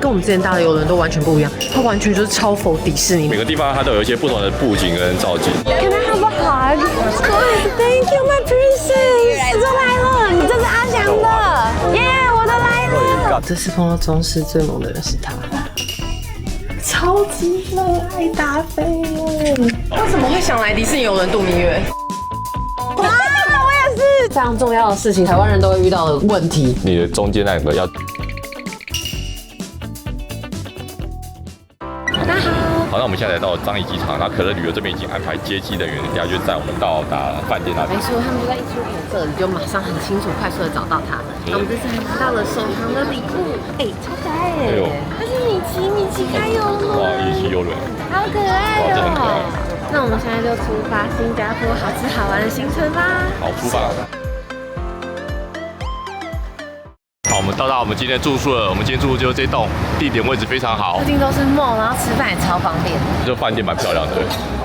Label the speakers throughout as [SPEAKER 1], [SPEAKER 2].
[SPEAKER 1] 跟我們之前搭的郵輪都完全不一樣，它完全就是超否迪士尼。
[SPEAKER 2] 每個地方它都有一些不同的布景跟造景。
[SPEAKER 1] Can I have a hug? Thank you, my princess. 我来了，你这是阿翔的，耶，我的来了。這次碰到中式最猛的人是他。超級热爱达菲耶！為什麼會想來迪士尼郵輪度蜜月？啊，我也是。非常重要的事情，台灣人都會遇到的問題。
[SPEAKER 2] 你的中間那個要。好，那我們現在來到樟宜機場，那可樂旅遊這邊已經安排接機人員，等下就載我們到達飯店那邊。
[SPEAKER 1] 沒錯，他們就在一出現這裡，就馬上很清楚、快速的找到他。那我們這次還拿到了手航的禮物，超可愛耶！它是米奇開郵輪，
[SPEAKER 2] 哇，米奇郵輪，
[SPEAKER 1] 好可愛哦！那我們現在就出發新加坡好吃好玩的行程吧。
[SPEAKER 2] 好，出發。好，我們到達我們今天住宿了。我们今天住宿就是這棟，地點位置非常好，
[SPEAKER 1] 附近都是 mall， 然後吃飯也超方便。
[SPEAKER 2] 這飯店蠻漂亮的。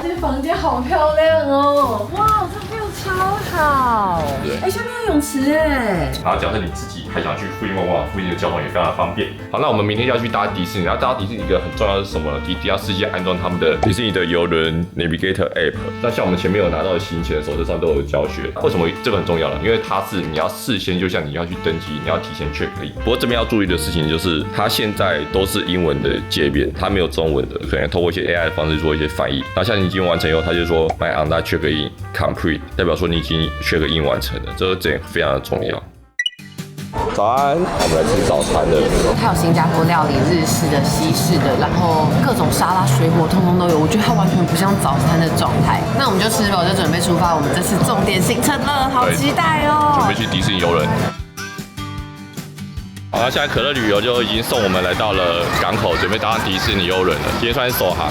[SPEAKER 1] 這房間好漂亮哦！哇，這 view 超好。对，下面有泳池哎。然
[SPEAKER 2] 后假設你自己還想去附近逛逛，附近的交通也非常的方便。好，那我們明天要去搭迪士尼，然後搭迪士尼一個很重要的是什麼呢？迪士尼安裝他們的迪士尼的郵輪 Navigator App。那像我們前面有拿到的行前的手冊上都有教學。為什麼這個很重要呢？因為它是你要事先，就像你要去登機，你要提前 check in。不過這邊要注意的事情就是，它現在都是英文的界面，它沒有中文的，可能透過一些 AI 的方式做一些翻譯。那像你已經完成以後，它就說 My online check in complete， 代表說你已經 check in 完成了，這個點非常的重要。早安，我們來吃早餐了。
[SPEAKER 1] 它有新加坡料理、日式的、西式的，然後各種沙拉、水果通通都有。我覺得它完全不像早餐的狀態。那我們就吃飽，就準備出發我們這次重點行程了，好期待哦！
[SPEAKER 2] 準備去迪士尼郵輪。好，那現在可樂旅遊就已經送我們來到了港口，準備搭上迪士尼郵輪了。今天算是首航，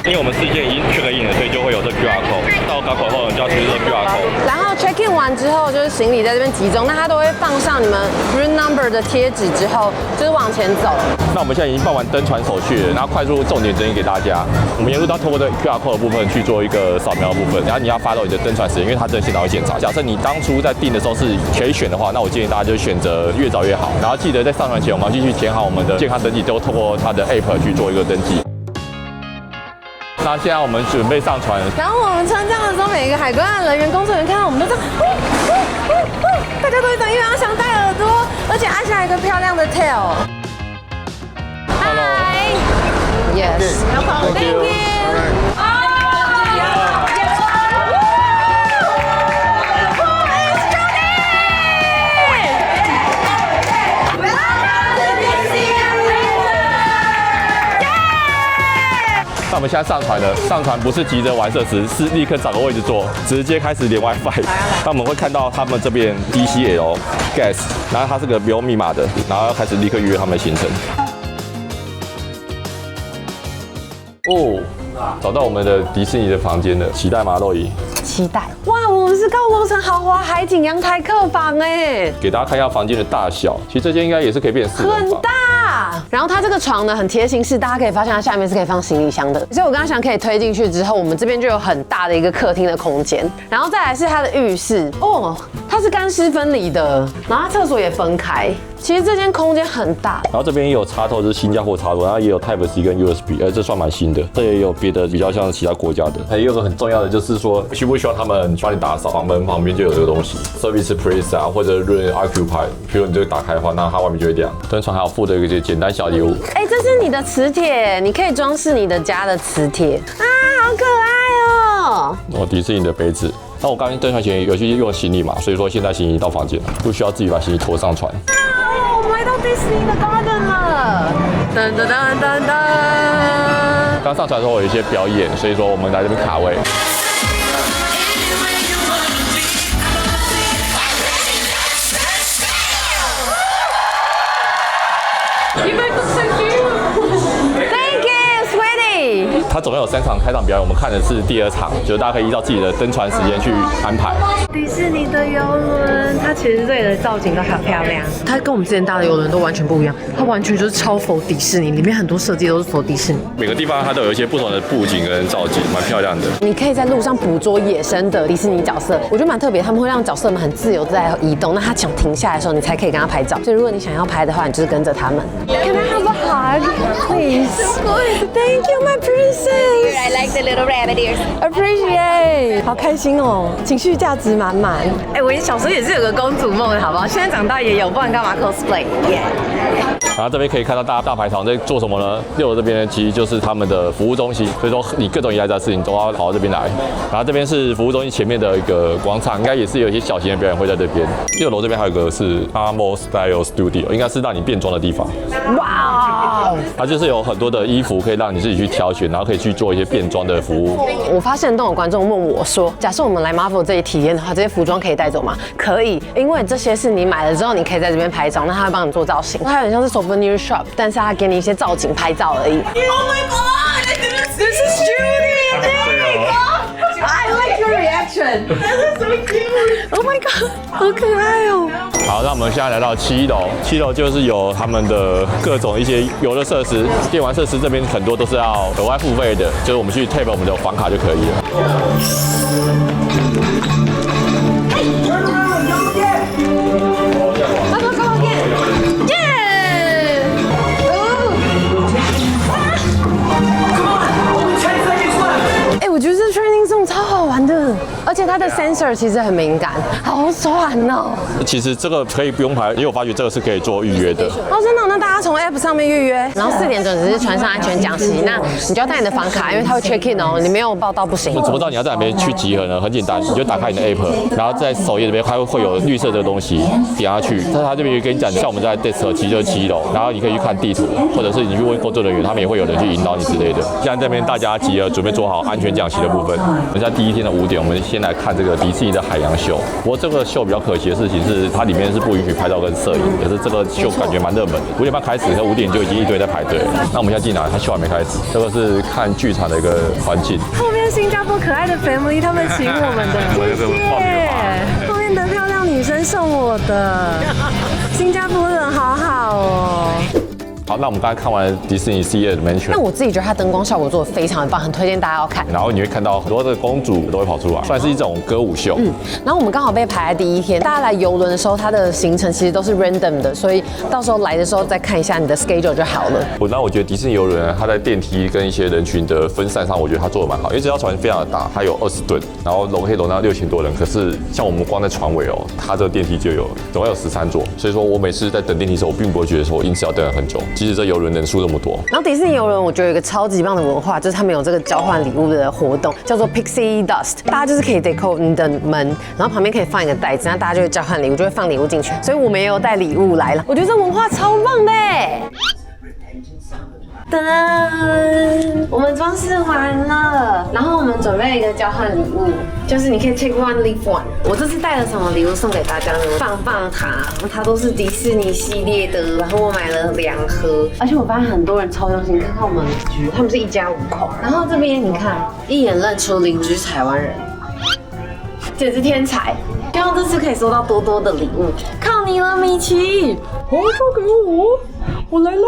[SPEAKER 2] 因為我們事先已經 check in 了，所以就會有這 QR code。到港口後，你就要出示這 QR code。然後
[SPEAKER 1] check in 完之後，就是行李在這邊集中，那它都會放上你們 room number 的貼紙之後，就是往前走。
[SPEAKER 2] 那我們現在已經辦完登船手續了，然後快速重點整理給大家。我們沿路都要透過這 QR code 的部分去做一個掃描的部分，然後你要follow你的登船時間，因為它這現場會檢查。假設你當初在訂的時候是可以選的話，那我建議大家就選擇越早越好。然後記得在上船前，我們要繼續填好我們的健康登記，都透過它的 App 去做一個登記。那現在我們準備上船，
[SPEAKER 1] 然後我們穿這樣的時候，每一個海關的人員、工作人員看到我們都這樣，大家都會等，因為阿翔戴耳朵，而且阿翔有一個漂亮的 tail。Hi，Yes，Thank you。
[SPEAKER 2] 那我們現在上船了，上船不是急着玩設施，是立刻找個位置坐，直接開始連 WiFi。那我們會看到他們這邊 DCL Guest， 然後它是個不用密碼的，然後要開始立刻預約他們的行程。哦，找到我們的迪士尼的房間了，期待嗎，肉姨？
[SPEAKER 1] 期待！哇，我們是高樓層豪華海景陽台客房哎，
[SPEAKER 2] 給大家看一下房間的大小，其實這間應該也是可以變4人房。
[SPEAKER 1] 很大。然後它這個床呢很貼心，是大家可以發現它下面是可以放行李箱的，所以我剛剛想可以推進去之後，我們這邊就有很大的一個客廳的空間。然後再來是它的浴室哦，它是乾濕分離的，然後它廁所也分開。其實這間空間很大，
[SPEAKER 2] 然後這邊也有插頭，就是新加坡插頭，然後也有 Type C 跟 USB， 這算蠻新的。這也有別的比較像其他國家的。還有一個很重要的就是說，需不需要他們幫你打掃？房門旁邊就有這個東西 ，Service Please 啊，或者 Room Occupy， 比如你這個打開的話，那它外面就會亮。登船還有附的一個簡單小禮物。
[SPEAKER 1] 哎，這是你的磁鐵，你可以裝飾你的家的磁鐵啊，好可愛哦。哦，
[SPEAKER 2] 迪士尼的杯子。那我剛剛登船前有去用行李嘛，所以說現在行李到房間了，不需要自己把行李拖上船。
[SPEAKER 1] 我們來到迪士尼的 Garden 了，噔噔噔噔噔。
[SPEAKER 2] 剛上船的時候有一些表演，所以說我們來這邊卡位。它總共有3場開場表演，我們看的是第2場，就是大家可以依照自己的登船時間去安排。
[SPEAKER 1] 迪士尼的郵輪，它其實這裡的造景都好漂亮，它跟我們之前搭的郵輪都完全不一樣，它完全就是超佛迪士尼，裡面很多設計都是佛迪士尼。
[SPEAKER 2] 每個地方它都有一些不同的布景跟造景，蠻漂亮的。
[SPEAKER 1] 你可以在路上捕捉野生的迪士尼角色，我覺得蠻特別，他們會讓角色们很自由在移动，那他想停下來的時候，你才可以跟他拍照。所以如果你想要拍的話，你就是跟着他们。Can I have a hug, please? Thank you, my princess.
[SPEAKER 3] I like the little rabbit ears.
[SPEAKER 1] Appreciate， 好開心哦，情緒價值滿滿。哎，我小時候也是有個公主夢的，好不好？現在長大也有，不然幹嘛 cosplay？
[SPEAKER 2] 然後這邊可以看到大排場在做什麼呢？6樓這邊呢，其實就是他們的服務中心，所以說你各種依賴的事情都要跑到這邊來。然後這邊是服務中心前面的一個廣場，應該也是有一些小型的表演會在這邊。6樓這邊還有一個是 Amo Style Studio， 應該是讓你變裝的地方。哇！它就是有很多的衣服可以讓你自己去挑選，然後可以去做一些變裝的服務。
[SPEAKER 1] 我發現都有觀眾問我說，假設我們來 Marvel 這裡體驗的話，這些服裝可以帶走嗎？可以，因為這些是你買了之後，你可以在這邊拍照，那他會幫你做造型。它有點像是 souvenir shop， 但是它給你一些造景拍照而已。Oh my god! This is Judy! I like your reaction. That's so cute. Oh my god, 好可愛哦！
[SPEAKER 2] 好，那我們現在來到7樓，7樓就是有他們的各種一些遊樂設施、電玩設施，這邊很多都是要額外付費的，就是我們去 tap 我們的房卡就可以了。
[SPEAKER 1] 我觉得这 training zone 超好玩的，而且它的 sensor 其實很敏感，好爽哦！
[SPEAKER 2] 其實這個可以不用排，因為我發覺這個是可以做預約的。
[SPEAKER 1] 哦，真的？那大家從 app 上面預約，然後4點準時是船上安全講習，那你就要帶你的房卡，因為它會 check in 哦，你沒有報到不行。
[SPEAKER 2] 怎麼知道你要在哪邊去集合呢？很簡單，你就打開你的 app， 然後在首頁這邊它會有綠色的東西，點下去，但是它這邊跟你講，像我們在 desk 其實就是7樓，然後你可以去看地圖，或者是你去問工作人員，他們也會有人去引導你之類的。現在這邊大家集合，準備做好安全講習的部分。我們在第1天的5點，我們先來看這個迪士尼的海洋秀。不過這個秀比較可惜的事情是，它裡面是不允許拍照跟攝影，可是這個秀感覺蠻熱門的。5點半開始，和5點就已經一堆在排隊了。那我們現在進來，它秀還沒開始。這個是看劇場的一個環境。後面新加坡可愛的 family 他們請我們的，謝謝。後面的漂亮女生送我的，新加坡人好好哦。好，那我們剛才看完迪士尼 Sea Adventure，
[SPEAKER 1] 那我自己覺得它燈光效果做得非常的棒，很推薦大家要看。
[SPEAKER 2] 然後你會看到很多的公主都會跑出來，算是一種歌舞秀。
[SPEAKER 1] 然後我們剛好被排在第1天，大家來遊輪的時候，它的行程其實都是 random 的，所以到時候來的時候再看一下你的 schedule 就好了。
[SPEAKER 2] 那我覺得迪士尼遊輪它在電梯跟一些人群的分散上，我覺得它做得蠻好，因為這條船非常的大，它有20噸，然後可以容納6000多人。可是像我們光在船尾哦，它這個電梯就有總共有13座，所以說我每次在等電梯的時候，我並不會覺得說因此要等很久，即使這遊輪人數這麼多。
[SPEAKER 1] 然後迪士尼遊輪我覺得有一個超級棒的文化，就是他們有這個交換禮物的活動，叫做 Pixie Dust， 大家就是可以 decor 你的門，然後旁邊可以放一個袋子，那大家就會交換禮物，就會放禮物進去。所以我們也有帶禮物來了，我覺得這文化超棒的耶。噔，我們裝飾完了，然後我們準備一個交換禮物，就是你可以 take one leave one。我這次帶了什麼禮物送給大家呢？棒棒糖，它都是迪士尼系列的，然後我買了2盒，而且我發現很多人超用心，看看我們鄰居，他們是一家5口，然後這邊你看，一眼認出鄰居是台灣人，簡直天才！希望這次可以收到多多的禮物，靠你了，米奇！交給我，我來嘍！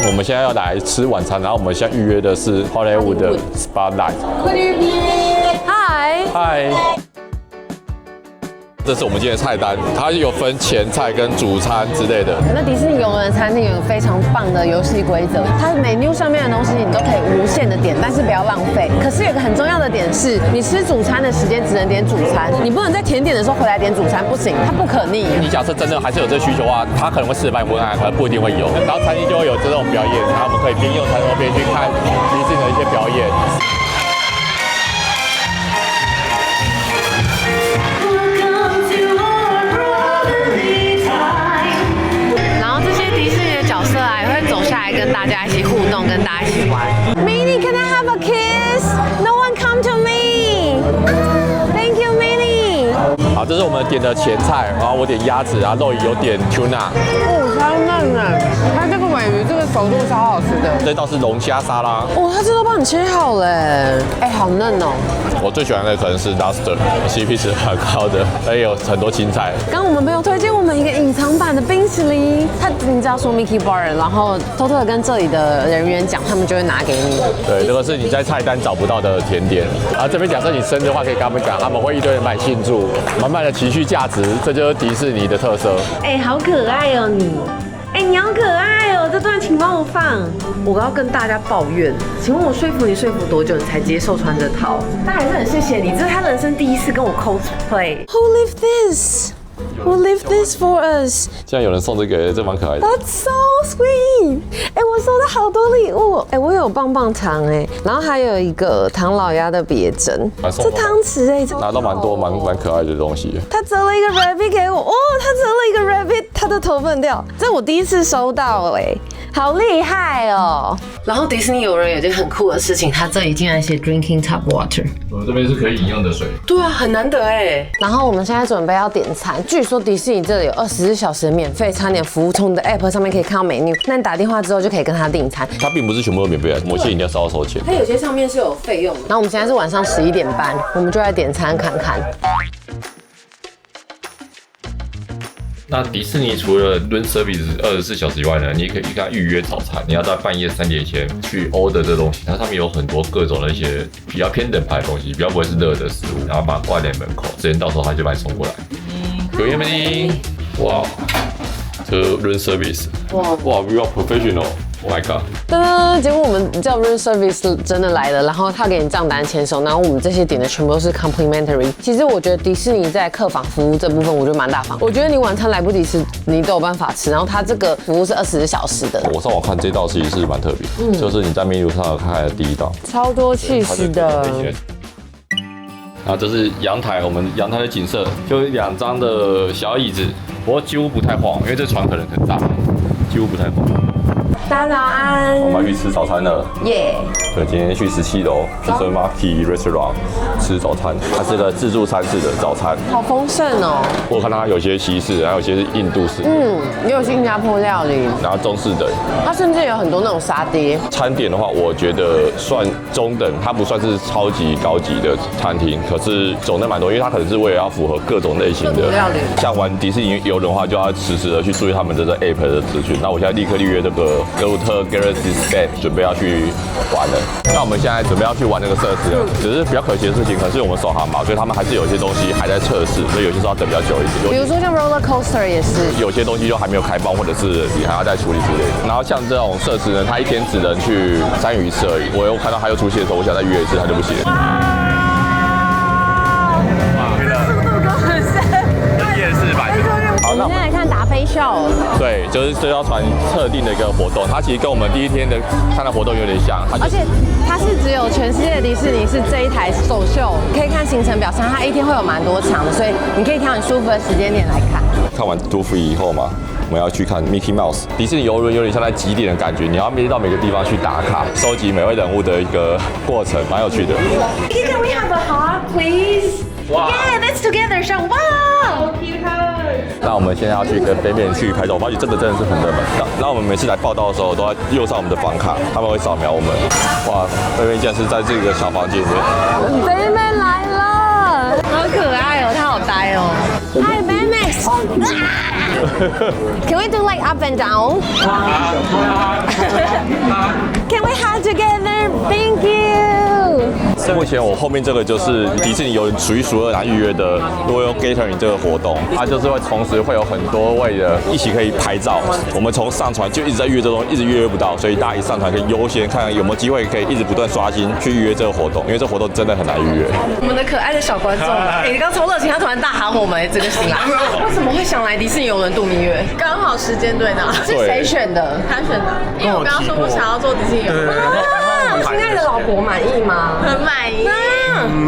[SPEAKER 2] 我們現在要來吃晚餐，然後我們現在預約的是 Hollywood 的 Spotlight。Good evening。Hi。這是我們今天的菜單，它有分前菜跟主餐之類的。
[SPEAKER 1] 那迪士尼遊輪餐廳有非常棒的遊戲規則，它 menu 上面的東西你都可以無限的點，但是不要浪費。可是有個很重要的點是，你吃主餐的時間只能點主餐，你不能在甜點的時候回來點主餐，不行，它不可逆。
[SPEAKER 2] 你假設真的還是有這個需求的話，它可能會試着幫你問案，可能不一定會有。然後餐廳就會有這種表演，然後我們可以邊用餐邊去看迪士尼的一些表演。
[SPEAKER 1] 跟大家一起互動，跟大家一起玩。Minnie, can I have a kiss? No one come to me. Thank you, Minnie.
[SPEAKER 2] 好，這是我們點的前菜，然後我點鴨子，然後肉有點 tuna。
[SPEAKER 1] 哦，超嫩的，它這個鮪魚這個熟度超好吃的。
[SPEAKER 2] 這道是龍蝦沙拉。
[SPEAKER 1] 哦，它这都帮你切好了，哎，好嫩哦。
[SPEAKER 2] 我最喜歡的可能是 Lobster，CP 值很高的，而且有很多青菜。
[SPEAKER 1] 剛我們朋友推薦我們一個隱藏版的冰淇淋，他你知道說 Mickey Bar， 然後偷偷的跟這裡的人員講，他們就會拿給你。
[SPEAKER 2] 對，這個是你在菜單找不到的甜點。然後這邊假設你生日的話，可以跟他們講，他們會一堆人買慶祝，滿滿的情緒價值，這就是迪士尼的特色。
[SPEAKER 1] 哎，好可愛哦你！哎，你好可愛哦！這段請幫我放。我要跟大家抱怨，請問我說服你說服多久你才接受穿這套？但還是很謝謝你，這是他人生第一次跟我 cosplay。Who lived this? Who lived this for us?
[SPEAKER 2] 竟然有人送這個，這蠻可愛的。
[SPEAKER 1] That's so sweet！哎，我收到好多禮物。哎，我有棒棒糖哎，然後還有一個唐老鴨的別針。這湯匙哎，
[SPEAKER 2] 拿到蠻多蠻可愛的東西。
[SPEAKER 1] 他折了一個 rabbit 給我，哦，他折了一個 rabbit， 他的頭分掉，這我第一次收到哎，好厲害哦。然後迪士尼遊人有件很酷的事情，他這裡竟然寫 drinking tap water。
[SPEAKER 2] 我這邊是可以飲用的水。
[SPEAKER 1] 對啊，很難得哎。然後我們現在準備要點餐，據說迪士尼這裡有24小時的免費餐點服務，從你的 app 上面可以看到 menu，那你打電話之後就可以跟他訂餐。
[SPEAKER 2] 它並不是全部都免費的，某些一定要稍微收錢。
[SPEAKER 1] 它有些上面是有費用的。然後我們現在是晚上11點半，我們就來點餐看看。
[SPEAKER 2] 那迪士尼除了 room service 24小時以外呢，你也可以跟他預約早餐。你要在半夜3點前去 order 這東西，它上面有很多各種的一些比較偏等牌的東西，比較不會是熱的食物，然後把它掛在門口，時間到時候他就把你送過來。有沒有？哇，這 room service， 哇 ，we are professional。Oh my god！
[SPEAKER 1] 噔噔，結果我們叫 room service 真的來了，然後他給你賬單簽收，然後我們這些點的全部都是 complimentary。其實我覺得迪士尼在客房服務這部分，我覺得蠻大方。我覺得你晚餐來不及吃，你都有辦法吃，然後他這個服務是24小時的。我
[SPEAKER 2] 上網看這道其實是蠻特別，就是你在 menu 上有看的第一道，
[SPEAKER 1] 超多起司的。
[SPEAKER 2] 然後這是陽台，我們陽台的景色就2張的小椅子，不過幾乎不太晃，因為這船可能很大，幾乎不太晃。
[SPEAKER 1] 大家早安，
[SPEAKER 2] 我們要去吃早餐了，耶！对，今天去17樓 Pizza Market Restaurant 吃早餐，它是個自助餐式的早餐，
[SPEAKER 1] 好豐盛哦。
[SPEAKER 2] 我看它有些西式，還有些是印度式，
[SPEAKER 1] 也有新加坡料理，
[SPEAKER 2] 然後中式的，
[SPEAKER 1] 它甚至有很多那種沙爹。
[SPEAKER 2] 餐點的話，我覺得算中等，它不算是超級高級的餐廳，可是種類蠻多，因為它可能是為了要符合各種類型的料理。像玩迪士尼遊輪的話，就要時時的去注意他們的這 app 的資訊。那我現在立刻預約這個格魯特 Galaxy's Edge， 準備要去玩了。那我們現在準備要去玩那個設施了，只是比較可惜的事情，可是我們首航嘛，所以他們還是有些東西還在測試，所以有些時候要等比較久一點。
[SPEAKER 1] 比如說像 roller coaster 也是，
[SPEAKER 2] 有些東西就還沒有開放，或者是你還要再處理之類的。然後像這種設施呢，它一天只能去參與1次而已。我又看到它又出現的時候，我想再約1次，它就不行。
[SPEAKER 1] 好，那我們現在來看達菲秀。
[SPEAKER 2] 對，就是這艘船特定的一個活動，它其實跟我們第一天的看的活動有點像，
[SPEAKER 1] 而且它是只有全世界的迪士尼是這一台首秀，可以看行程表上，它一天會有蠻多場的，所以你可以挑你舒服的時間點來看。
[SPEAKER 2] 看完 Goofy 以後嘛，我們要去看 Mickey Mouse。迪士尼遊輪有點像在集點的感覺，你要到每個地方去打卡，收集每位人物的一個過程，蠻有趣的。
[SPEAKER 1] Can we have a hug, please? Wow. Yeah, let's together show. Wow.
[SPEAKER 2] 那我們現在要去跟北美去拍照，我發現這個真的是很熱門。那我們每次來報到的時候，都要右上我們的房卡，他們會掃描我們。哇，北美竟然是在這個小房間裡面。
[SPEAKER 1] 北美來了，好可愛哦，他好呆哦。Hi, Baymax. Can we do like up and down? Can we hug together? Thank you.
[SPEAKER 2] 目前我後面這個就是迪士尼遊人數一數二難預約的 Royal Gathering 這個活動，它就是會同時會有很多位的一起可以拍照。我們從上船就一直在預約這東西，一直預約不到，所以大家一上船可以優先看看有沒有機會可以一直不斷刷新去預約這個活動，因為這活動真的很難預約。我們的可愛的小觀眾，你剛超熱情，他突然大喊我們，這個醒來。為什麼會想來迪士尼遊輪度蜜月？剛好時間對到。是誰選的？他選的。因為我剛剛說我想要做迪士尼遊輪。親愛的老婆滿意嗎？很滿意。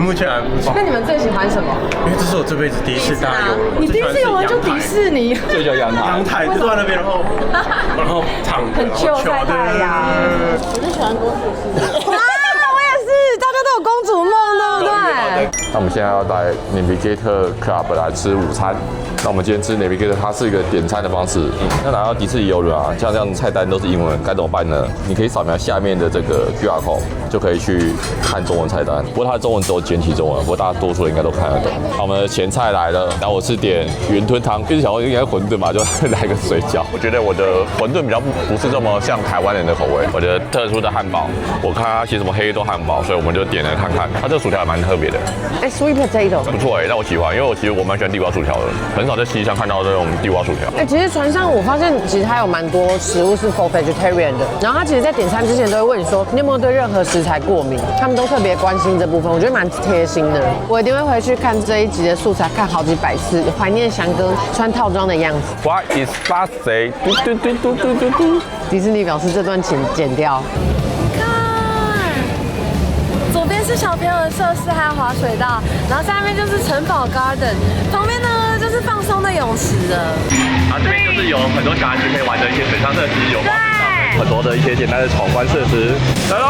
[SPEAKER 3] 目前還不錯。
[SPEAKER 1] 那你們最喜歡什麼？因
[SPEAKER 3] 為这是我這輩子第一次搭遊輪。
[SPEAKER 1] 你第一次遊輪就迪士尼？
[SPEAKER 2] 最喜歡陽台。陽台
[SPEAKER 3] 就坐在那邊，然後躺着，
[SPEAKER 1] 很秋曬太陽。我就喜歡公主式。啊，我也是，大家都有公主夢，對不不對？
[SPEAKER 2] 那我們現在要來 Navigator Club 來吃午餐。那我們今天吃 Navigator， 它是一個點餐的方式。那拿到迪士尼郵輪啊，像這樣菜單都是英文，該怎麼辦呢？你可以掃描下面的這個 QR code， 就可以去看中文菜單。不过它的中文只有簡體中文，不過大家多数人應該都看得懂。好，我們的前菜來了，然後我是點雲吞湯，就是想說應該餛飩嘛，就來個水餃。我覺得我的餛飩比較不是這麼像台灣人的口味，我的特殊的漢堡，我看它寫什麼黑豆漢堡，所以我們就點了看看。它這個薯條還蠻特別的，sweet
[SPEAKER 1] potato
[SPEAKER 2] 不錯讓我喜歡，因為我蠻喜歡地瓜薯條的，很少在西上看到這種地瓜薯条。
[SPEAKER 1] 其實船上我發現其實它有蠻多食物是 for vegetarian 的，然後他其實在點餐之前都會問你說你有沒有對任何食材過敏，他們都特別關心這部分，我覺得蠻貼心的。我一定会回去看這一集的素材，看好幾百次，懷念翔哥穿套裝的樣子。
[SPEAKER 2] What is birthday？ 嘟嘟嘟嘟嘟嘟嘟。
[SPEAKER 1] 迪士尼表示這段請剪掉。是小朋友的設施，還有滑水道，然後下面就是城堡 Garden， 旁邊呢就是放鬆的泳池了。
[SPEAKER 2] 這邊就是有很多小孩子可以玩的一些水上設施，有很多的一些簡單的闖關設施。來嘍！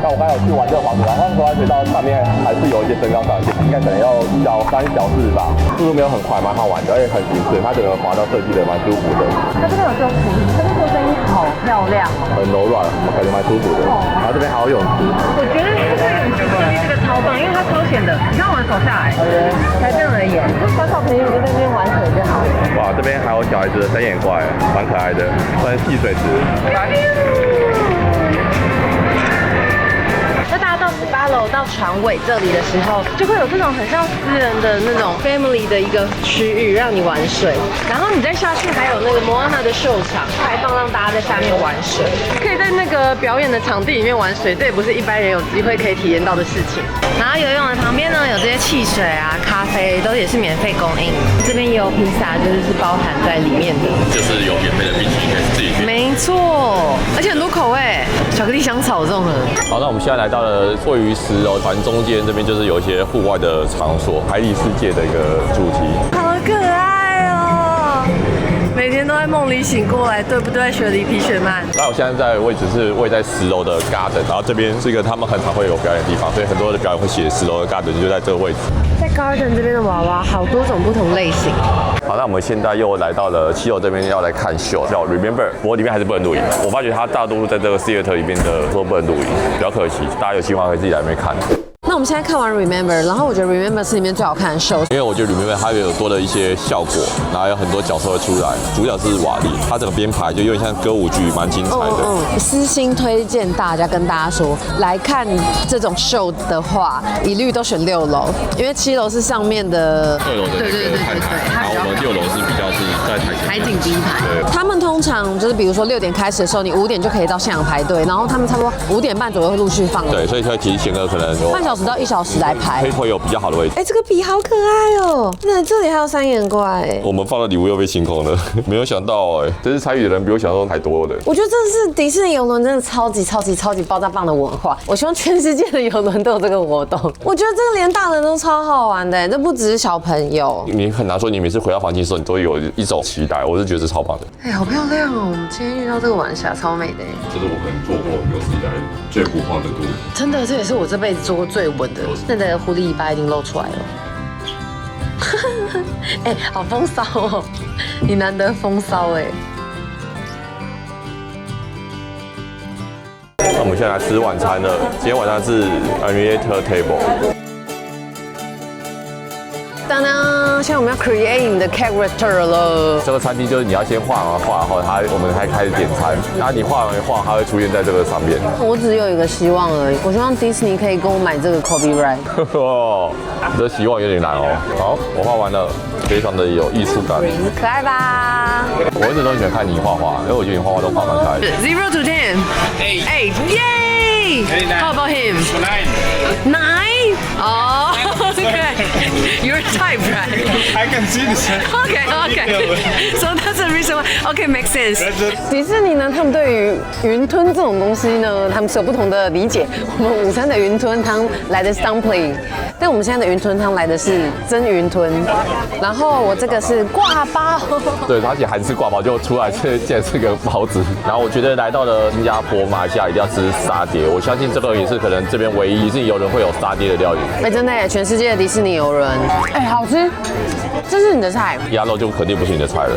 [SPEAKER 2] 那我剛才有去玩這個滑水道，然後滑水道上面還是有一些升高上限，應該可能要3小時吧，速度沒有很快，蠻好玩的，而且很平順，它整个滑道設計的蠻舒服的。
[SPEAKER 1] 它這邊有這個湖，它這個聲音好漂亮哦，
[SPEAKER 2] 很柔軟，我感覺蠻舒服的。然後這邊還有泳池，
[SPEAKER 1] 我覺得這個泳池設計這個超棒，因為它超淺的，你看我的手下來，才這樣而已，小朋友就在這邊玩水就好了。
[SPEAKER 2] 哇，這邊還有小孩子的三眼怪，蠻可愛的，算是戲水池。
[SPEAKER 1] 那大家到18樓到船尾這裡的時候，就會有這種很像私人的那種 family 的一個區域讓你玩水，然後你再下去還有那個莫安娜的秀場開放讓大家在下面玩水，可以在那個表演的場地裡面玩水，這也不是一般人有機會可以體驗到的事情。然後游泳的旁邊呢有這些汽水啊、咖啡都也是免費供應，這邊也有披薩，就是包含在裡面的，
[SPEAKER 2] 就是有免費的冰淇淋可以自己去。
[SPEAKER 1] 沒錯，而且很多口味，巧克力香草這種的。
[SPEAKER 2] 好，那我們現在來到了位於10樓船中間這邊，就是有一些戶外的場所，海底世界的一個主題。
[SPEAKER 1] 好可愛哦！每天都在夢裡醒過來，對不對，雪梨皮雪曼？
[SPEAKER 2] 那我現在在的位置是位在10樓的 Garden， 然後這邊是一個他們很常會有表演的地方，所以很多的表演會寫10樓的 Garden 就在這個位置。
[SPEAKER 1] 在 Garden 這邊的娃娃好多種不同類型。
[SPEAKER 2] 好，那我們現在又來到了7樓這邊要來看秀，叫 Remember， 不過裡面還是不能錄影。我發覺它大多數在這個 theater 裡面的都不能錄影，比較可惜。大家有計劃可以自己來那邊看。
[SPEAKER 1] 那我們現在看完 Remember， 然後我覺得 Remember 是裡面最好看的秀，
[SPEAKER 2] 因為我覺得 Remember 它有多的一些效果，然後有很多角色會出來，主角是瓦力，它整個編排就有點像歌舞劇，蠻精彩的。
[SPEAKER 1] 私心推薦大家跟大家說，來看這種秀的話，一律都選6樓，因為7樓是上面的
[SPEAKER 2] 2樓的那個看台，然後我們6樓是比較是在台前
[SPEAKER 1] 海景第一排。他們通常就是比如說6點開始的時候，你5點就可以到現場排隊，然後他們差不多5點半左右會陸續放。
[SPEAKER 2] 對，所以會提前個可能有半小時
[SPEAKER 1] 到1小時來排，
[SPEAKER 2] 會有比較好的位置。
[SPEAKER 1] 這個筆好可愛哦！那這裡還有3眼怪。
[SPEAKER 2] 我們放的禮物又被清空了，沒有想到這次參與的人比我想象中還多的。
[SPEAKER 1] 我覺得這是迪士尼郵輪真的超級爆炸棒的文化。我希望全世界的郵輪都有這個活動。我覺得這個連大人都超好玩的，這不只是小朋友。你很難說，你每次回到房間的時候，你都會有一種期待。我是覺得這超棒的。好漂亮哦！我們今天遇到這個晚霞，超美的。這是我可能做過有史以來最不晃的度。真的，這也是我這輩子做過最穩的。那個狐狸尾巴已經露出來了。好風騷哦！你難得風騷哎。
[SPEAKER 2] 那我們現在來吃晚餐了，今天晚上是 Aviator Table。
[SPEAKER 1] 當當，現在我們要 create 你的 character 了。這
[SPEAKER 2] 個餐廳就是你要先畫完後，我們才開始點餐。然後你畫完它會出現在這個上面。我只有一個希望而已，我希望迪士尼可以跟我買這個 copyright。這希望有點難哦。好，我畫完了，非常的有藝術感。
[SPEAKER 1] 可愛吧？
[SPEAKER 2] 我一直都喜歡看你畫畫，因為我覺得你畫畫都畫蠻可愛的。0 to 10。8。Yay! How about him? 9. 9? Oh, okay. Your type, right?
[SPEAKER 1] Okay. So that's the reason why. Okay, makes sense. 迪士尼呢，他們對於雲吞這種東西呢，他們是有不同的理解。我們午餐的雲吞湯來的是 dumpling， 但我們現在的雲吞湯來的是真雲吞。然後我這個是刈包，
[SPEAKER 2] 對，而且韓式刈包就出來，竟然是個包子。然後我覺得來到了新加坡、馬來西亞一定要吃沙爹，我相信這個也是可能這邊唯一迪士尼遊輪會有沙爹的料理。
[SPEAKER 1] 真的耶，全世界的迪士尼遊輪，好吃。這是你的菜，
[SPEAKER 2] 鴨肉就肯定不是你的菜了。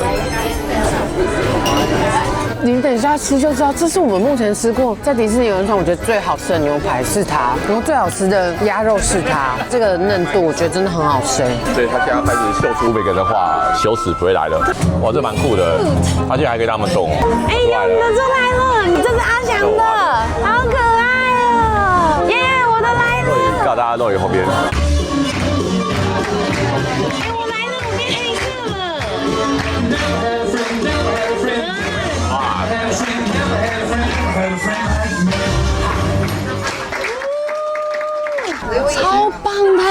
[SPEAKER 1] 你等一下吃就知道，這是我們目前吃過在迪士尼遊輪上我覺得最好吃的牛排是它，然後最好吃的鴨肉是它，這個嫩度我覺得真的很好吃。
[SPEAKER 2] 所以他現在開始秀出每個人的話，羞恥不會來了。哇，這蠻酷的，而且還可以讓他們動。
[SPEAKER 1] 哎，你的車來了，你這是阿翔的，好可愛哦！耶，我的來了。
[SPEAKER 2] 告大家肉眼後邊。
[SPEAKER 1] 超棒的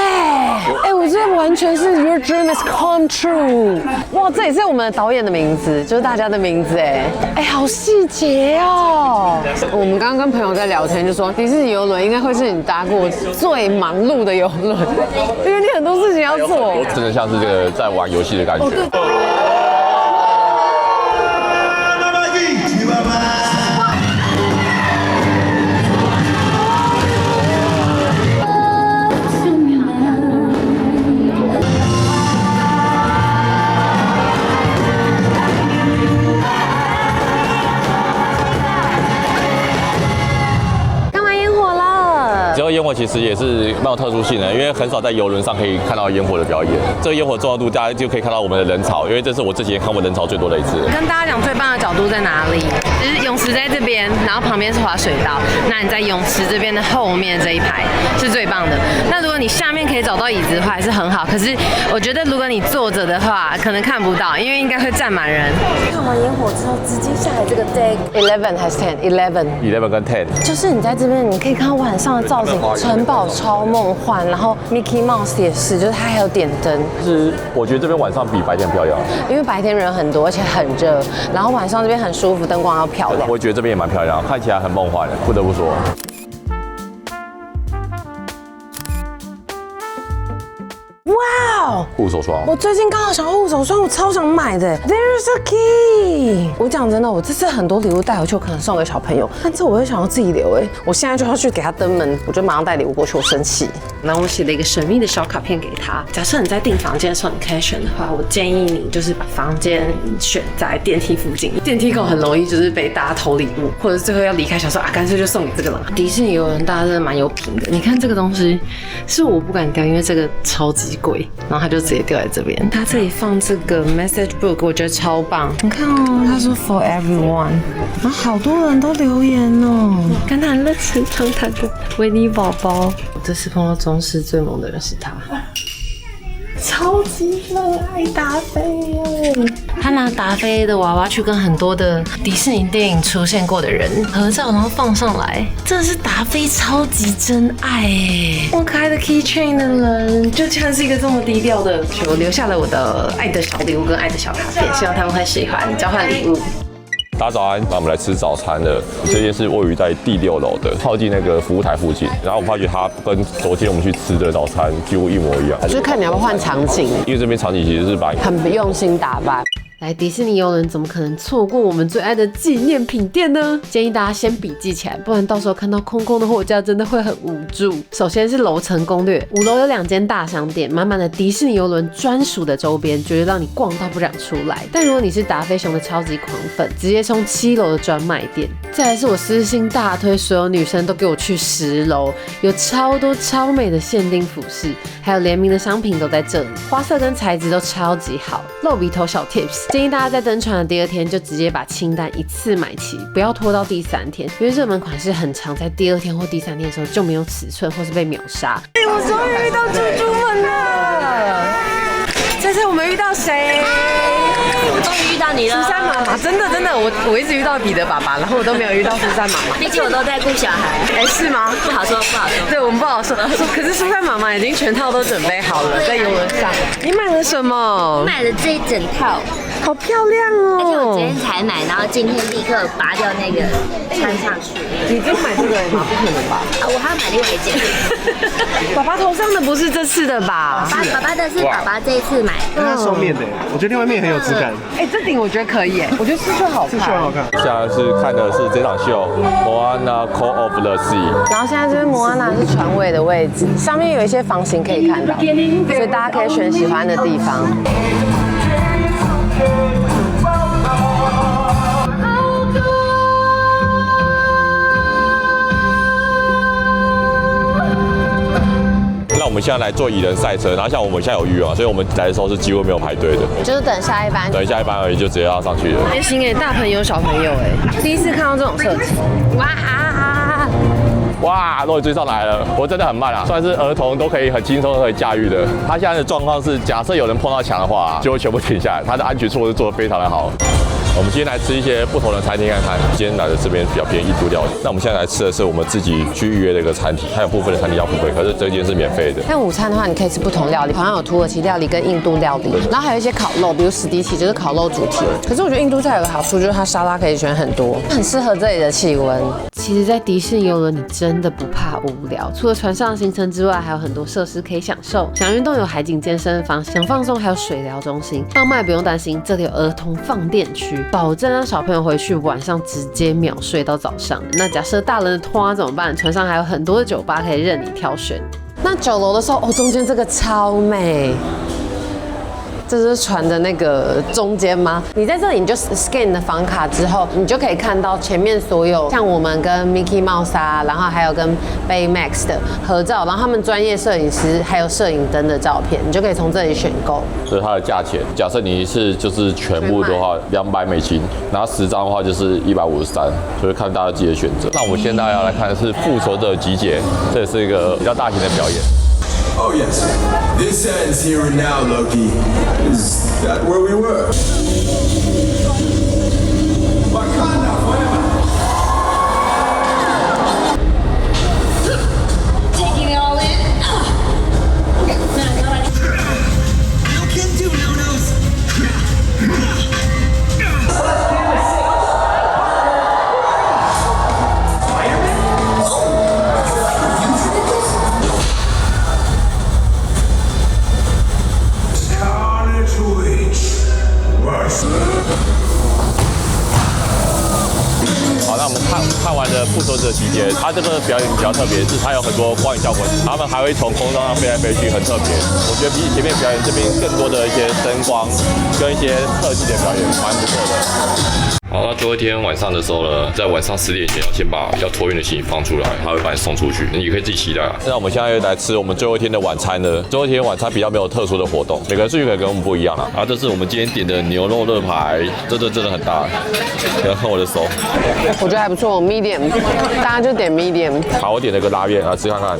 [SPEAKER 1] 哎！我这完全是 Your dream is come true。哇，這也是我們導演的名字，就是大家的名字哎，好細節哦。我們剛剛跟朋友在聊天，就說迪士尼遊輪應該會是你搭過最忙碌的遊輪，因為你很多事情要做，
[SPEAKER 2] 真的像是這個在玩遊戲的感覺。烟火其實也是蠻有特殊性的，因為很少在遊輪上可以看到煙火的表演。這個煙火重要度，大家就可以看到我們的人潮，因為這是我這幾年看過人潮最多的一次。
[SPEAKER 1] 跟大家講最棒的角度在哪裡？就是泳池在這邊，然後旁邊是滑水道。那你在泳池這邊的後面這一排是最棒的。那如果你下面可以找到椅子的話，也是很好。可是我覺得如果你坐着的話，可能看不到，因為應該會站滿人。看完煙火之後，直接下來這個 deck 11還是 10？11
[SPEAKER 2] 跟 10，
[SPEAKER 1] 就是你在這邊，你可以看到晚上的造型。城堡超夢幻，然後 Mickey Mouse 也是，就是它還有點燈。
[SPEAKER 2] 就是我覺得這邊晚上比白天漂亮，
[SPEAKER 1] 因為白天人很多，而且很熱，然後晚上這邊很舒服，燈光要漂亮。
[SPEAKER 2] 我覺得這邊也蠻漂亮，看起來很夢幻的，不得不說。哇！護手霜，我最近剛好想要護手霜，我超想買的。There's a key。我講真的，我這次很多禮物帶回去，我可能送給小朋友，但這我會想要自己留哎。我現在就要去給他登門，我就馬上帶禮物過去，我生氣。然後我寫了一個神秘的小卡片給他。假設你在訂房間的時候，你可以選的話，我建議你就是把房間選在電梯附近，電梯口很容易就是被大家偷禮物，或者最後要離開，想說啊，乾脆就送你這個了。迪士尼遊輪大家真的蠻有品的，你看這個東西是我不敢掉，因為這個超級貴，然後它就直接掉在這邊。它這裡放這個 message book， 我覺得超棒。你看哦，它說 for everyone， 然後好多人都留言哦，感嘆熱情長談的維尼寶寶。這次碰到中視最萌的人是他。超級熱愛達菲耶！他拿達菲的娃娃去跟很多的迪士尼電影出現過的人合照，然後放上來，真的是達菲超級真愛耶！我可愛的 keychain 的人，就竟然是一個這麼低調的。我留下了我的愛的小禮物跟愛的小卡片，希望他們會喜歡交換禮物。大家早安，那我們來吃早餐了。這間是位於在第6樓的，靠近那個服務台附近。然後我發覺它跟昨天我們去吃的早餐幾乎一模一樣。就是看你要不要換場景，因為這邊場景其實是把很用心打扮。來迪士尼遊輪怎麼可能錯過我們最愛的紀念品店呢？建議大家先筆記起來，不然到時候看到空空的貨架真的會很無助。首先是樓層攻略，5樓有2間大商店，滿滿的迪士尼遊輪專屬的周邊，絕對讓你逛到不想出來。但如果你是達菲熊的超級狂粉，直接衝7樓的專賣店。再來是我私心大推，所有女生都給我去10樓，有超多超美的限定服飾，還有聯名的商品都在這裡，花色跟材質都超級好。露鼻頭小 tips。建議大家在登船的第2天就直接把清單一次買齊，不要拖到第3天，因為熱門款式很常在第2天或第3天的時候就沒有尺寸或是被秒殺。我終於遇到豬豬們了！這次我們遇到誰？
[SPEAKER 4] 於遇到你了，
[SPEAKER 1] 蘇珊媽媽，真的，我一直遇到彼得爸爸，然後我都沒有遇到蘇珊媽媽。
[SPEAKER 4] 畢竟我都在顧小孩。
[SPEAKER 1] 哎，是嗎？
[SPEAKER 4] 不好说。
[SPEAKER 1] 對，我們不好說。可是蘇珊媽媽已經全套都準備好了，在遊輪上。你買了什麼？
[SPEAKER 4] 買了這一整套。
[SPEAKER 1] 好漂亮哦！
[SPEAKER 4] 而且我昨天才買，然後今天立刻拔掉那個穿上去。
[SPEAKER 1] 你就買這個嗎？不可能吧？
[SPEAKER 4] 啊，我還要買另外一件。
[SPEAKER 1] 爸爸頭上的不是這次的吧？
[SPEAKER 4] 爸爸的是爸爸這一次买的。
[SPEAKER 3] 它是双面的，我覺得另外一面很有質感。
[SPEAKER 1] 哎，这頂我覺得可以，我覺得刺繡好看。
[SPEAKER 3] 刺繡很好看。
[SPEAKER 2] 現在是看的是這場秀，Moana Call of the Sea。
[SPEAKER 1] 然後現在這邊莫安娜是船尾的位置，上面有一些房型可以看到，所以大家可以選喜歡的地方。
[SPEAKER 2] 那我們現在來做蚁人賽車，然後像我們現在有預約嘛，所以我們來的時候是幾乎沒有排隊的，
[SPEAKER 1] 就是等下一班，
[SPEAKER 2] 等下一班而已，就直接要上去了。
[SPEAKER 1] 還行哎，大朋友小朋友哎，第一次看到這種設計，
[SPEAKER 2] 哇，終於追上來了！我真的很慢啊，算是兒童都可以很輕鬆可以駕馭的。他現在的狀況是，假設有人碰到牆的話，就會全部停下來。他的安全措施做得非常的好。我們今天來吃一些不同的餐廳看看。今天來的這邊比較偏印度料理。那我們現在來吃的是我們自己去預約的一個餐廳，它有部分的餐廳要付費，可是這間是免費的。
[SPEAKER 1] 但午餐的話，你可以吃不同料理，好像有土耳其料理跟印度料理，然後還有一些烤肉，比如史迪奇就是烤肉主題。可是我覺得印度菜有個好處，就是它沙拉可以選很多，很適合這裡的氣溫。其實，在迪士尼遊輪，你真的不怕無聊。除了船上的行程之外，還有很多設施可以享受。想運動有海景健身房，想放鬆還有水療中心。放麥不用擔心，這裡有兒童放電區，保證讓小朋友回去晚上直接秒睡到早上。那假設大人的拖怎麼辦？船上還有很多的酒吧可以任你挑選。那9樓的時候，哦，中間這個超美。這是船的那個中間嗎？你在這裡，你就 scan 你的房卡之後，你就可以看到前面所有像我們跟 Mickey Mouse 啊，然後還有跟 Baymax 的合照，然後他們專業攝影師還有攝影燈的照片，你就可以從這裡選購。所以它的價錢，假設你是就是全部的話200美金，然後10張的話就是153，所以看大家自己的選擇。那我們現在要來看的是復仇者集結，這也是一個比較大型的表演。
[SPEAKER 5] Oh yes, this ends here and now, Loki. Is that where we were? Wakanda forever.
[SPEAKER 4] Taking it all in.
[SPEAKER 5] You can do no-nos. Spider-Man.
[SPEAKER 2] 好，那我们看完了复仇者集結，它這個表演比較特別，是它有很多光影效果，他們還會從空中上飛來飛去，很特別。我覺得比起前面表演這邊更多的一些燈光跟一些特技的表演，蠻不錯的。好，那最後一天晚上的時候呢，在晚上10點前要先把比較托運的行李放出來，他會把你送出去，你可以自己期待啊。那我們現在來吃我們最後一天的晚餐呢。最後一天晚餐比較沒有特殊的活動，每個人順序可能跟我們不一樣啦。然後這是我們今天點的牛肉熱排，這真的很大，你要看我的手。
[SPEAKER 1] 我覺得還不錯 ，medium， 大家就點 medium。
[SPEAKER 2] 好，我點了個拉麵，來吃看看。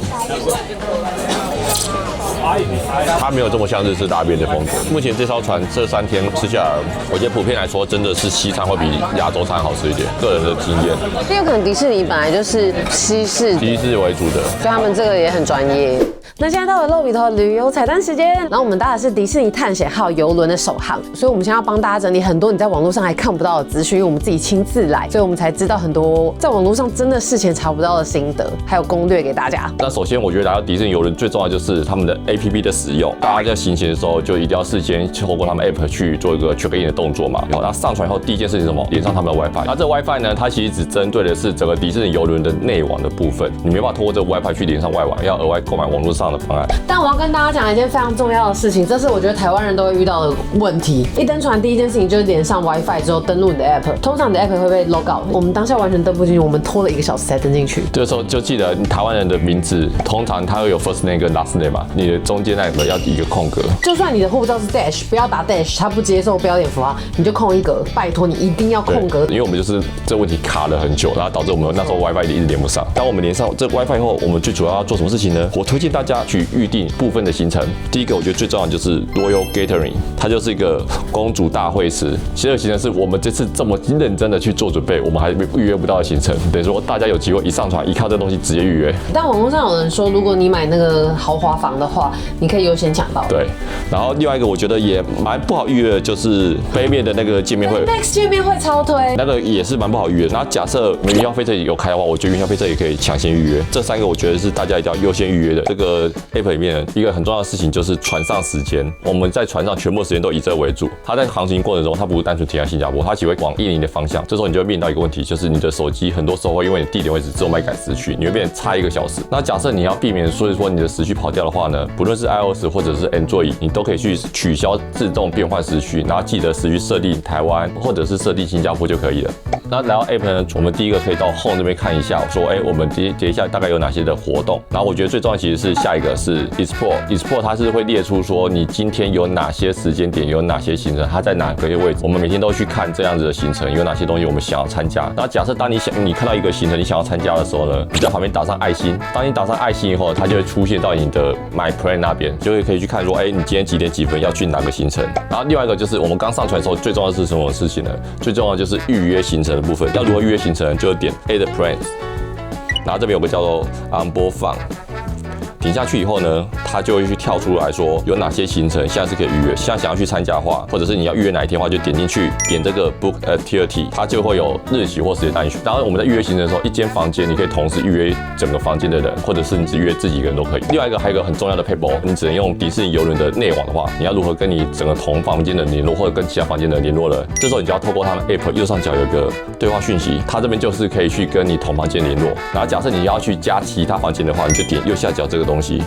[SPEAKER 2] 它沒有這麼像日式大便的風格。目前這艘船這3天吃下來，我覺得普遍來說，真的是西餐會比亞洲餐好吃一點，個人的經驗。
[SPEAKER 1] 也有可能迪士尼本來就是西式
[SPEAKER 2] 為主的，
[SPEAKER 1] 所以他們這個也很專業。那現在到了露比頭旅遊彩蛋時間，然後我們搭的是迪士尼探險號郵輪的首航，所以我們現在要幫大家整理很多你在網絡上還看不到的資訊，因為我們自己親自來，所以我們才知道很多在網絡上真的事前查不到的心得，還有攻略給大家。
[SPEAKER 2] 那首先我覺得來到迪士尼郵輪最重要就是他們的 APP 的使用，大家在行前的時候就一定要事先透過他們 App 去做一個 check in 的動作嘛。然後上船以後第一件事情是什麼？連上他們的 WiFi。那這個 WiFi 呢，它其實只針對的是整個迪士尼郵輪的內網的部分，你沒辦法透過這個 WiFi 去連上外網，要額外購買網絡上的方案。
[SPEAKER 1] 但我要跟大家講一件非常重要的事情，這是我覺得台灣人都會遇到的問題。一登船第一件事情就是連上 WiFi 之後登錄你的 App， 通常你的 App 會被 log out。我們當下完全登不進去，我們拖了1個小時才登進去。
[SPEAKER 2] 這個時候就記得你台灣人的名字，通常它會有 first name 跟 last name 嘛，你的中間那個要一個空格。就算你的護照是 dash， 不要打 dash， 它不接受標點符號，你就空一格。拜託你一定要
[SPEAKER 1] 要空格。
[SPEAKER 2] 因為我們就是這個問題卡了很久，然後導致我們那時候 WiFi 一直連不上。當我們連上這個 WiFi 後，我們最主要要做什麼事情呢？我推薦大家去預定部分的行程。第一個，我覺得最重要的就是 Royal Gathering， 它就是一個公主大會池。其实行程是我們這次這麼認真的去做準備，我們還預約不到的行程。等於說大家有機會一上船一看這東西直接預約。
[SPEAKER 1] 但網絡上有人說，如果你買那個豪華房的話，你可以優先搶到。
[SPEAKER 2] 对，然後另外一個我覺得也蠻不好預約的，就是北面的那個見面會
[SPEAKER 1] ，Next 見面會超推，
[SPEAKER 2] 那個也是蠻不好預約。然後假設雲霄飛車有開的話，我覺得雲霄飛車也可以搶先預約。這3個我覺得是大家一定要優先預約的。這個 app 裡面一個很重要的事情就是船上時間，我們在船上全部時間都以這為主。它在航行過程中，它不是單純停在新加坡，它只會往印尼的方向。這時候你就會面臨到一個問題，就是你的手機很多時候會因為你地點位置自动改時區，你會變成差1個小時。那假設你要避免所以說你的时区跑掉的話呢，不論是 iOS 或者是 Android， 你都可以去取消自動變換時區，然後記得时區設定台灣或者是設定新加坡就可以了。那來到 App 呢，我們第一個可以到 Home 這邊看一下，說我們接一下大概有哪些的活動。然後我覺得最重要其實是下一個是 Explore， 它是會列出說你今天有哪些時間點，有哪些行程，它在哪個位置，我們每天都去看這樣子的行程，有哪些東西我們想要參加。那假設當你看到一個行程你想要參加的時候呢，你在旁邊打上愛心。當你打上愛心以後，它就會出現到你的 My Plan 那邊，就會可以去看說，你今天幾點幾分要去哪個行程。然後另外一個就是我們剛上船的時候，最重要的是什麼事情呢？最重要的就是預約行程的部分。要如何預約行程，就點 Add Plans， 然後這邊有個叫做 Onboard Form。點下去以後呢，它就會去跳出來說有哪些行程現在是可以預約。現在想要去參加的話，或者是你要預約哪一天的話，就點進去，點這個 Book Activity， 它就會有日期或時間帶你去。然後我們在預約行程的時候，一間房間你可以同時預約整個房間的人，或者是你只預約自己一個人都可以。另外一個還有一個很重要的 paper， 你只能用迪士尼郵輪的內網的話，你要如何跟你整個同房間的人聯絡，或者跟其他房間的人聯絡了？這時候你就要透過他們 App 右上角有一個對話訊息，它這邊就是可以去跟你同房間聯絡。然後假設你要去加其他房間的話，你就點右下角這個東西。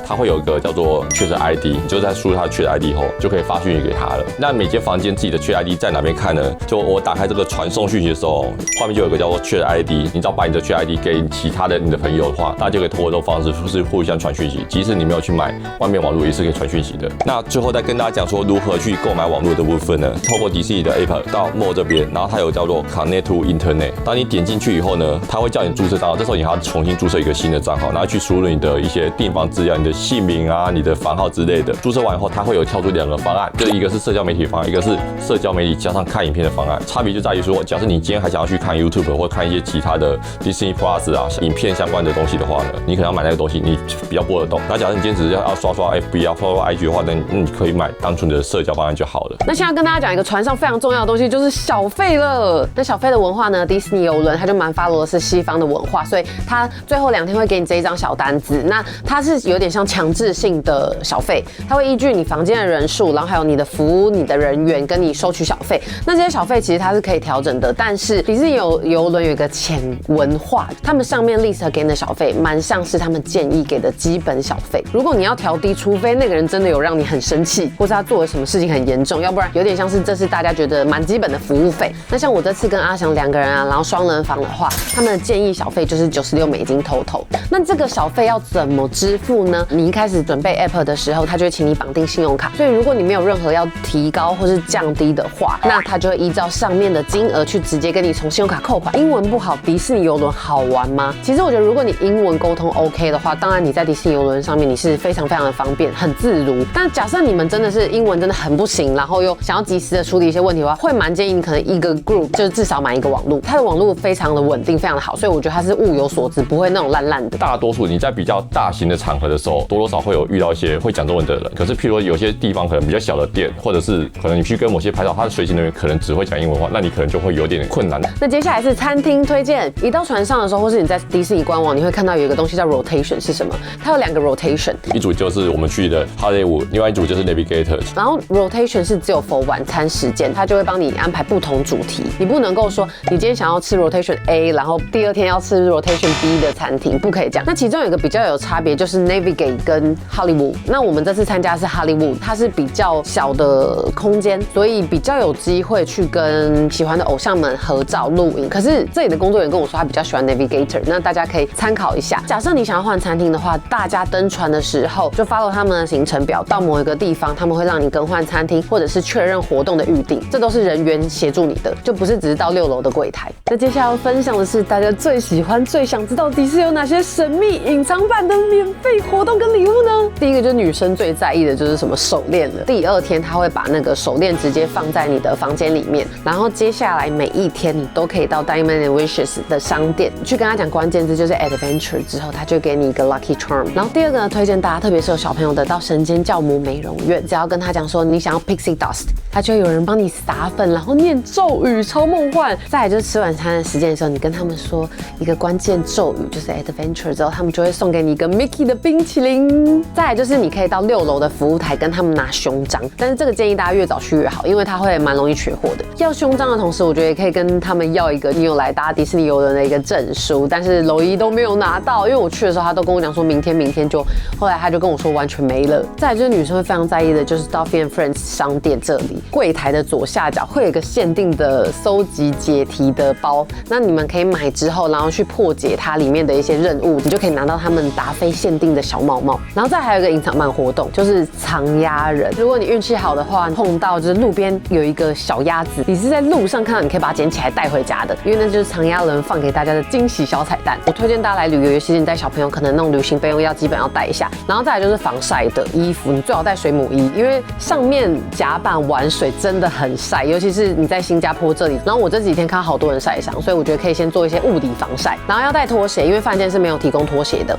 [SPEAKER 2] 它會有一個叫做 Chat ID， 你就在輸入它的 Chat ID 後，就可以發訊息給他了。那每間房間自己的 Chat ID 在哪邊看呢？就我打開這個傳送訊息的時候，畫面就有一個叫做 Chat ID， 你只要把你的 Chat ID 給其他的你的朋友的話，大家就可以通過這種方式是互相傳訊息。即使你沒有去買外面網絡，也是可以傳訊息的。那最後再跟大家講說如何去購買網絡的部分呢？透過迪士尼的 App 到 More 這邊，然後它有叫做 Connect to Internet。當你點進去以後呢，它會叫你注冊賬號，這時候你還要重新注冊一個新的賬號，然後去輸入你的一些訂房資料，你的姓名啊，你的房號之類的。注冊完以後，它會有跳出2個方案，就一個是社交媒體方案，一個是社交媒體加上看影片的方案。差別就在於說，假設你今天還想要去看 YouTube 或看一些其他的 Disney Plus 啊影片相關的東西的話呢，你可能要買那個東西，你比較播得動。那假設你今天只是要刷刷 FB 啊、刷刷 IG 的話，那你可以買單純的社交方案就好了。
[SPEAKER 1] 那現在跟大家講一個船上非常重要的東西，就是小費了。那小費的文化呢，迪士尼郵輪它就蠻 follow 的是西方的文化，所以它最後2天會給你這一張小單子。那它是有點像強制性的小費，它會依據你房間的人數，然後還有你的服務、你的人員跟你收取小費。那這些小費其實它是可以調整的，但是迪士尼郵輪有一個潛文化，他們上面 list 給你的小費蠻像是他們建議給的基本小費。如果你要調低，除非那個人真的有讓你很生氣，或是他做了什麼事情很嚴重，要不然有點像是這是大家覺得蠻基本的服務費。那像我這次跟阿翔2個人啊，然後雙人房的話，他們的建議小費就是$96 total。那這個小費要怎麼支付呢？你一開始準備 app 的時候，他就會請你綁定信用卡，所以如果你沒有任何要提高或是降低的話，那他就會依照上面的金額去直接跟你從信用卡扣款。英文不好，迪士尼郵輪好玩嗎？其實我覺得如果你英文溝通 OK 的話，當然你在迪士尼郵輪上面你是非常非常的方便，很自如。但假設你們真的是英文真的很不行，然後又想要及時的處理一些問題的話，會蠻建議你可能一個 group 就是至少買一個網絡，它的網絡非常的穩定，非常的好，所以我覺得它是物有所值，不會那種爛爛的。
[SPEAKER 2] 大多數你在比較大型的場合的時候，多多少會有遇到一些會講中文的人。可是譬如說有些地方可能比較小的店，或者是可能你去跟某些拍照，他的隨行人員可能只會講英文話，那你可能就會有點困難。那
[SPEAKER 1] 接下來是餐廳推薦。一到船上的時候，或是你在迪士尼官網，你會看到有一個東西叫 rotation， 是什麼？它有2個 rotation， 一組就是我們去的 Hollywood， 另外一組就是 Navigator。然後 rotation 是只有 for 晚餐時間，它就會幫你安排不同主題。你不能夠說你今天想要吃 rotation A， 然後第2天要吃 rotation B 的餐廳，不可以這樣。那其中有一個比較有差別，就是 Navigator。跟 Hollywood。那我們這次參加的是 Hollywood， 它是比較小的空間，所以比較有機會去跟喜歡的偶像們合照錄影。可是這裡的工作人員跟我說他比較喜歡 Navigator， 那大家可以參考一下。假設你想要換餐廳的話，大家登船的時候就 follow 他們的行程表，到某一個地方他們會讓你更換餐廳或者是確認活動的預定，這都是人員協助你的，就不是只是到6樓的櫃檯。那接下來要分享的是大家最喜歡、最想知道迪士尼有哪些神秘隱藏版的免費活動跟禮物呢？第一個就是女生最在意的就是什麼手鏈了。第2天他會把那個手鏈直接放在你的房間裡面，然後接下來每一天你都可以到 Diamond and Wishes 的商店去跟他講關鍵字，就是 Adventure 之後，他就給你一個 Lucky Charm。然後第2個呢，推薦大家，特別是有小朋友的，到神間教母美容院，只要跟他講說你想要 Pixie Dust， 他就會有人幫你撒粉，然後念咒語，超夢幻。再來就是吃晚餐的時間的時候，你跟他們說一個關鍵咒語，就是 Adventure 之後，他們就會送給你一個 Mickey 的冰淇淋。再來就是你可以到6樓的服務台跟他們拿胸章，但是這個建議大家越早去越好，因為它會蠻容易缺貨的。要胸章的同時，我覺得也可以跟他們要一個你有來搭迪士尼遊輪的一個證書，但是螻蟻都沒有拿到，因為我去的時候他都跟我講說明天就，後來他就跟我說完全沒了。再來就是女生會非常在意的就是 Duffy and Friends 商店這裡櫃台的左下角會有一個限定的搜集解題的包，那你們可以買之後，然後去破解它裡面的一些任務，你就可以拿到他們達菲限定的小帽帽。然後再還有一個隱藏版活動，就是藏鴨人。如果你運氣好的話，碰到就是路邊有一個小鴨子，你是在路上看到，你可以把它撿起來帶回家的，因為那就是藏鴨人放給大家的驚喜小彩蛋。我推薦大家來旅遊，尤其是你帶小朋友，可能那種旅行備用基本要帶一下。然後再来就是防曬的衣服，你最好帶水母衣，因為上面甲板玩水真的很曬，尤其是你在新加坡這裡。然後我這幾天看到好多人曬傷，所以我覺得可以先做一些物理防曬。然后要帶拖鞋，因為飯店是沒有提供拖鞋的。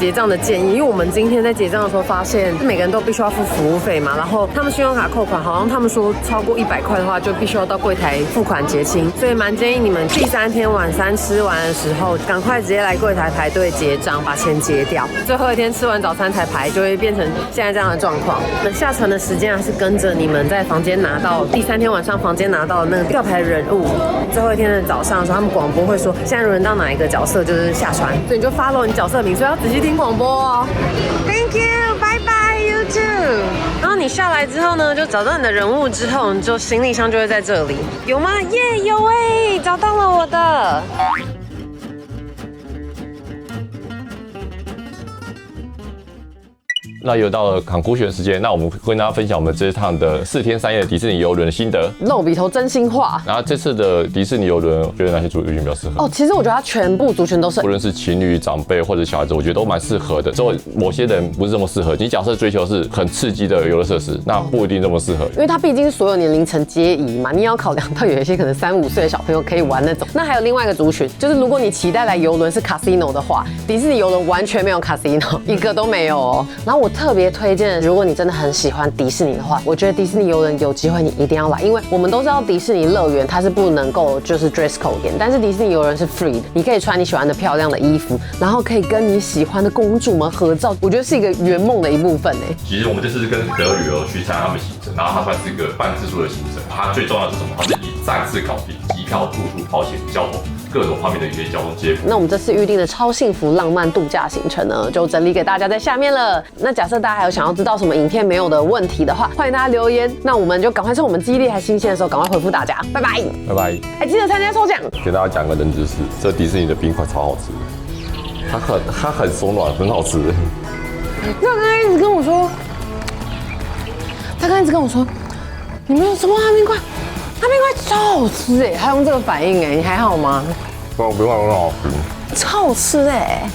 [SPEAKER 1] 結賬的建議，因為我們今天在結賬的時候發現，每個人都必須要付服務費嘛，然後他們信用卡扣款，好像他們說超過100塊的話，就必須要到櫃檯付款結清，所以蠻建議你們第3天晚餐吃完的時候，趕快直接來櫃檯排隊結賬，把錢結掉。最後一天吃完早餐才排，就會變成現在這樣的狀況。那下船的時間還是跟着你們在房間拿到第3天晚上房間拿到的那個吊牌人物。最後一天的早上的時候，他們廣播會說現在輪到哪一個角色就是下船，所以你就 follow 你角色名，所以要仔細聽廣播哦。Thank you， 拜拜 ，you too。然後你下來之後呢，就找到你的人物之後，你就行李箱就會在這裡，有嗎？耶，有哎，找到了我的。
[SPEAKER 2] 那又到了conclusion時間，那我们会跟大家分享我们这趟的4天3夜的迪士尼遊輪的心得。
[SPEAKER 1] 露鼻頭真心話。
[SPEAKER 2] 然後這次的迪士尼遊輪，覺得哪些族群比較適合？
[SPEAKER 1] 哦，其實我覺得它全部族群都是，
[SPEAKER 2] 無論是情侶、長輩或者小孩子，我覺得都蠻適合的。之後某些人不是這麼適合，你假設追求是很刺激的遊樂設施，那不一定這麼適合，
[SPEAKER 1] 因為它畢竟是所有年齡層皆宜嘛，你要考量到有一些可能3、5歲的小朋友可以玩那種。那還有另外一個族群，就是如果你期待來遊輪是 casino 的話，迪士尼遊輪完全沒有 casino， 一個都沒有哦。然後我特別推薦，如果你真的很喜歡迪士尼的話，我覺得迪士尼遊輪有機會你一定要來，因為我們都知道迪士尼樂園它是不能夠就是 dress code 點，但是迪士尼遊輪是 free 的，你可以穿你喜歡的漂亮的衣服，然後可以跟你喜歡的公主們合照，我覺得是一個圓夢的一部分哎。
[SPEAKER 2] 其實我們這次跟德旅遊去參加他們行程，然後它算是一個半自助的行程，它最重要的是什麼？它是一站式搞定，機票、住宿、保險、交通。各種方面的一些交通接駁。那
[SPEAKER 1] 我們這次預定的超幸福浪漫度假行程呢，就整理給大家在下面了。那假設大家還有想要知道什麼影片沒有的問題的話，歡迎大家留言。那我們就趕快趁我們記憶力還新鮮的時候，趕快回復大家。拜拜，拜拜。哎，記得參加抽獎。
[SPEAKER 2] 給大家講個冷知識，這迪士尼的冰塊超好吃的，它很鬆軟，很好吃。
[SPEAKER 1] 他剛才一直跟我說，你沒有吃過它冰塊？它冰塊超好吃哎，他用這個反應哎，你還好嗎？
[SPEAKER 2] 冰塊很好吃，
[SPEAKER 1] 超好吃哎。